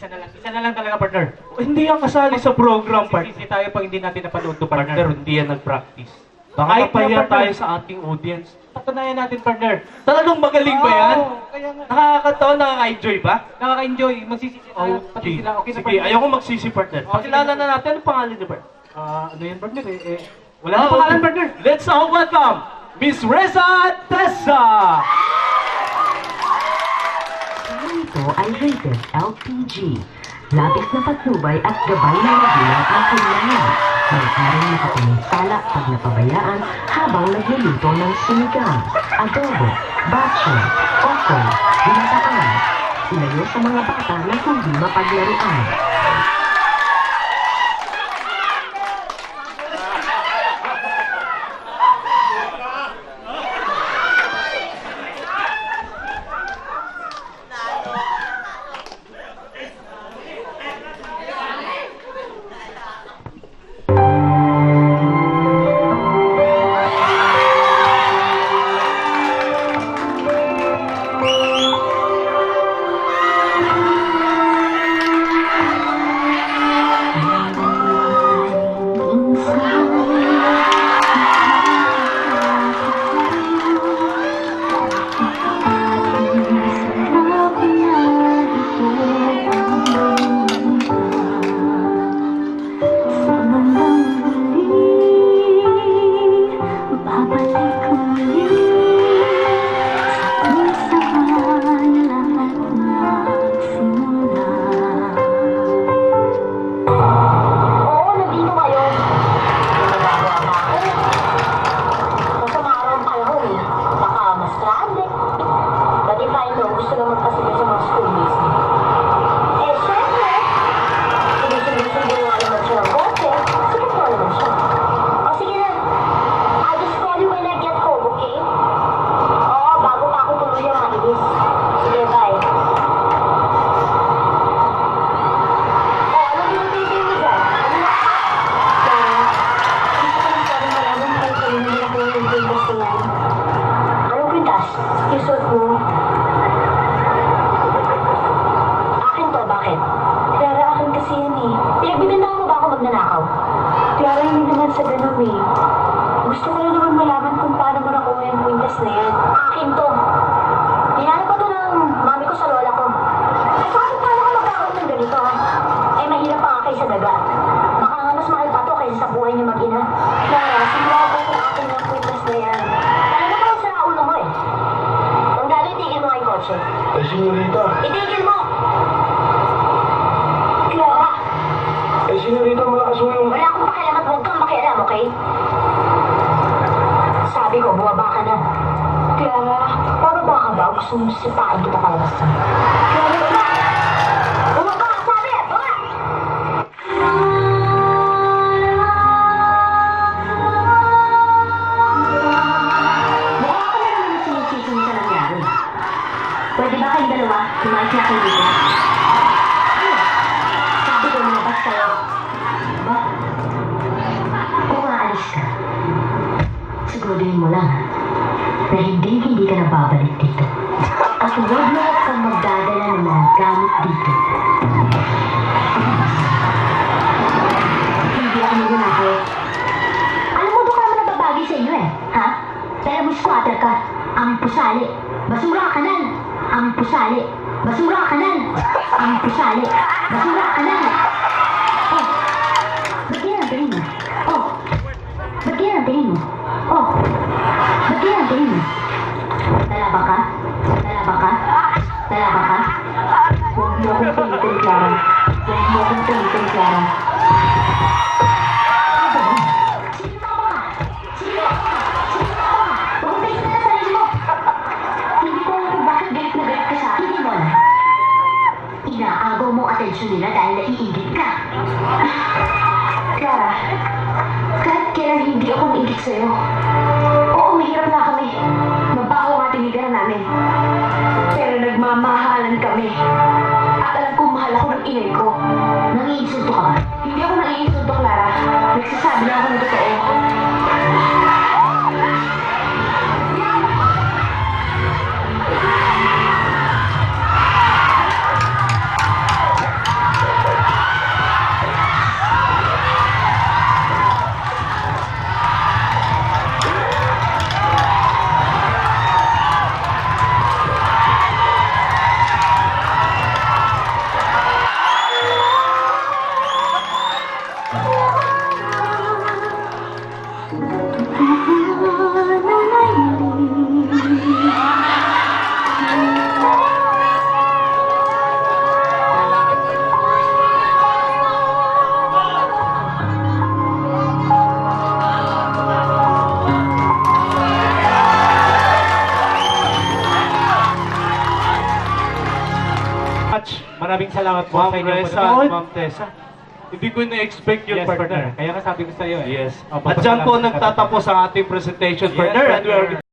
Isa na lang talaga, partner. Hindi yan kasali sa program, partner. Sisi tayo pag hindi natin napanood to, Partner, partner. hindi yan nag-practice. Baka Kahit mapahiya na, partner. tayo sa ating audience. Patunayan natin, partner. Talagang magaling ba yan? Oo, kaya nga. Nakakatawa, nakaka-enjoy ba? Nakaka-enjoy. Magsisisi tayo. Pati Okay. sila. Okay na, Sige, partner. ayoko magsisi, partner. Oh, Pakilala sige. na natin. Ano pangalan niyo, partner? Ano yan, partner? Wala na pangalan, partner. Let's all welcome Miss Reza Tessa! Ito ay rated LPG. Labis na patnubay at gabay na magulang ang kailangan. Maaaring makapinsala pag napabayaan habang nagluluto ng sinigang, adobo, batcho, okol, binataan. Ilayo sa mga bata na hindi mapaglaruan. Gusto ko lang naman malaman kung paano mo nakuha yung kwintas na yan. Akin to. Hinanap ko to ng mami ko sa lola ko. Eh, paano ka magkakaroon ng ganito, ha? Eh, mahirap pa nga kayo sa daga. Baka nga mas mahal pa to kaysa sa buhay niyo mag-ina. Clara, sigurado ko kung akin yung kwintas na yan. Talaga pa sa ulo mo, eh. Kung gano'n, itigil mo ang kotse. Eh, senyorita. Itigil mo! Clara! Eh, senyorita, malakas mo yung... Wala akong pakialam at huwag kang makialam, okay? Sabi ko, buwaba ka na. Clara, pababa ka ba? Gusto mo sipain kita palabas na. Clara, baba! Bumaba ka, sabi! Baba! Mukha ka na naman sinisisi mo sa nangyari. Pwede ba kayong dalawa? Tumayos na kayo dito. Ano? Sabi ko, lumabas kayo. Ba? Kung aalis ka, siguraduhin mo lang na hindi ka na babalik dito. At huwag na kang magdadala ng mga gamit dito. Hindi ako magunakaw. Alam mo, doon ka naman nababagi sa inyo eh. Ha? Pero mo squatter ka. Ang pusali. Basura ka nan. Ang pusali. Basura ka nan. Ang pusali. Basura ka nan. Oh. Ba't yan ang tingin mo? Oh. Ba't yan ang tingin mo? Oh. Ba't yan ang tingin mo? Talaba ka? Talaba ka? Talaba ka? Huwag mo akong pilitin, Clara. Huwag mo akong pilitin, Clara. Ano ba yun? Sige, tama ka. Sige, tama ka. Sige, tama ka. Huwag mong pilitin na sarili mo. Hindi ko alam kung bakit galit na galit ka sa akin. Hindi mo alam. Inaagaw mo atensyon nila dahil naiingit ka. Clara, kahit kailan hindi ako maingit sa'yo. Oo, mahirap na kami. Mabaho nga tinigaran namin. Pero nagmamahalan kami. At alam kong mahal ako ng inay ko. Nangiinsulto ka ba? Hindi ako nangiinsulto, Clara. Nagsasabi lang ako ng totoo. Maraming salamat po Ma'am sa inyong Reza, panonood. Ma'am Tessa. Hindi ko na-expect yun, Yes, partner. partner. Kaya nga sabi ko sa iyo eh. Yes. Oh, At dyan po papasalamat ka. nagtatapos ang ating presentation, Yes, partner. And we are partner.